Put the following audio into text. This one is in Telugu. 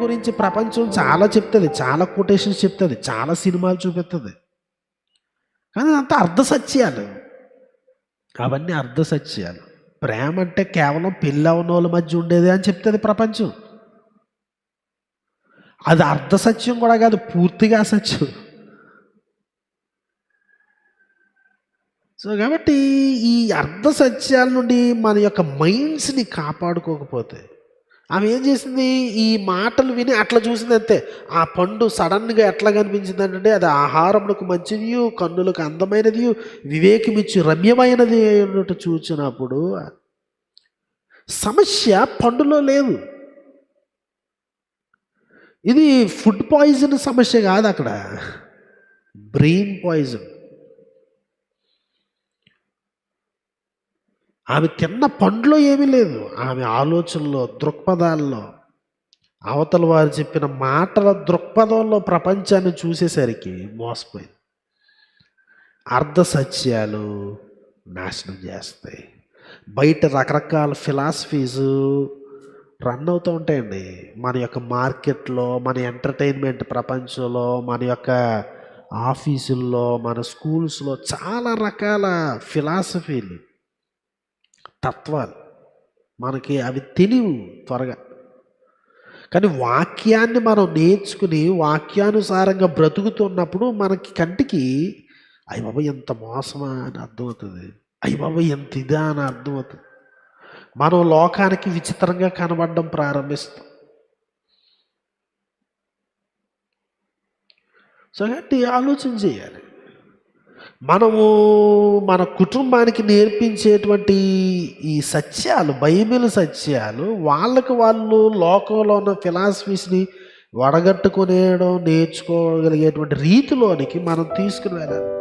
గురించి ప్రపంచం చాలా చెప్తుంది, చాలా కొటేషన్స్ చెప్తుంది, చాలా సినిమాలు చూపిస్తుంది. కానీ అంతా అర్ధ సత్యాలు, అవన్నీ అర్ధ సత్యాలు. ప్రేమ అంటే కేవలం పెళ్ళి అవన వాళ్ళ మధ్య ఉండేది అని చెప్తుంది ప్రపంచం. అది అర్ధ సత్యం కూడా కాదు, పూర్తిగా అసత్యం. సో కాబట్టి ఈ అర్ధ సత్యాల నుండి మన యొక్క మైండ్స్ని కాపాడుకోకపోతే, ఆమె ఏం చేసింది, ఈ మాటలు విని అట్లా చూసింది అంతే. ఆ పండు సడన్గా ఎట్లా కనిపించింది అంటే, అది ఆహారములకు మంచిది, కన్నులకు అందమైనది, వివేకమిచ్చి రమ్యమైనది అన్నట్టు చూచినప్పుడు సమస్య పండులో లేదు. ఇది ఫుడ్ పాయిజన్ సమస్య కాదు, అక్కడ బ్రెయిన్ పాయిజన్. ఆమె తిన్న పండ్లో ఏమీ లేదు, ఆమె ఆలోచనలో, దృక్పథాల్లో, అవతల వారు చెప్పిన మాటల దృక్పథంలో ప్రపంచాన్ని చూసేసరికి మోసపోయింది. అర్ధ సత్యాలు నాశనం చేస్తాయి. బయట రకరకాల ఫిలాసఫీస్ రన్ అవుతూ ఉంటాయండి మన యొక్క మార్కెట్లో, మన ఎంటర్టైన్మెంట్ ప్రపంచంలో, మన యొక్క ఆఫీసుల్లో, మన స్కూల్స్లో చాలా రకాల ఫిలాసఫీలు, తత్వాలు మనకి అవి తెలియవు త్వరగా. కానీ వాక్యాన్ని మనం నేర్చుకుని వాక్యానుసారంగా బ్రతుకుతున్నప్పుడు మనకి కంటికి అయ్య బాబా ఎంత మోసమా అని అర్థమవుతుంది, అయ్య బాబా ఎంత ఇదా అని అర్థమవుతుంది. మనం లోకానికి విచిత్రంగా కనబడడం ప్రారంభిస్తాం. సో కాబట్టి ఆలోచన చేయాలి. మనము మన కుటుంబానికి నేర్పించేటువంటి ఈ సత్యాలు, బైబిల్ సత్యాలు, వాళ్ళు లోకంలో ఉన్న ఫిలాసఫీస్ని వడగట్టుకునేయడం, నేర్చుకోగలిగేటువంటి రీతిలోనికి మనం తీసుకుని వెళ్ళాలి.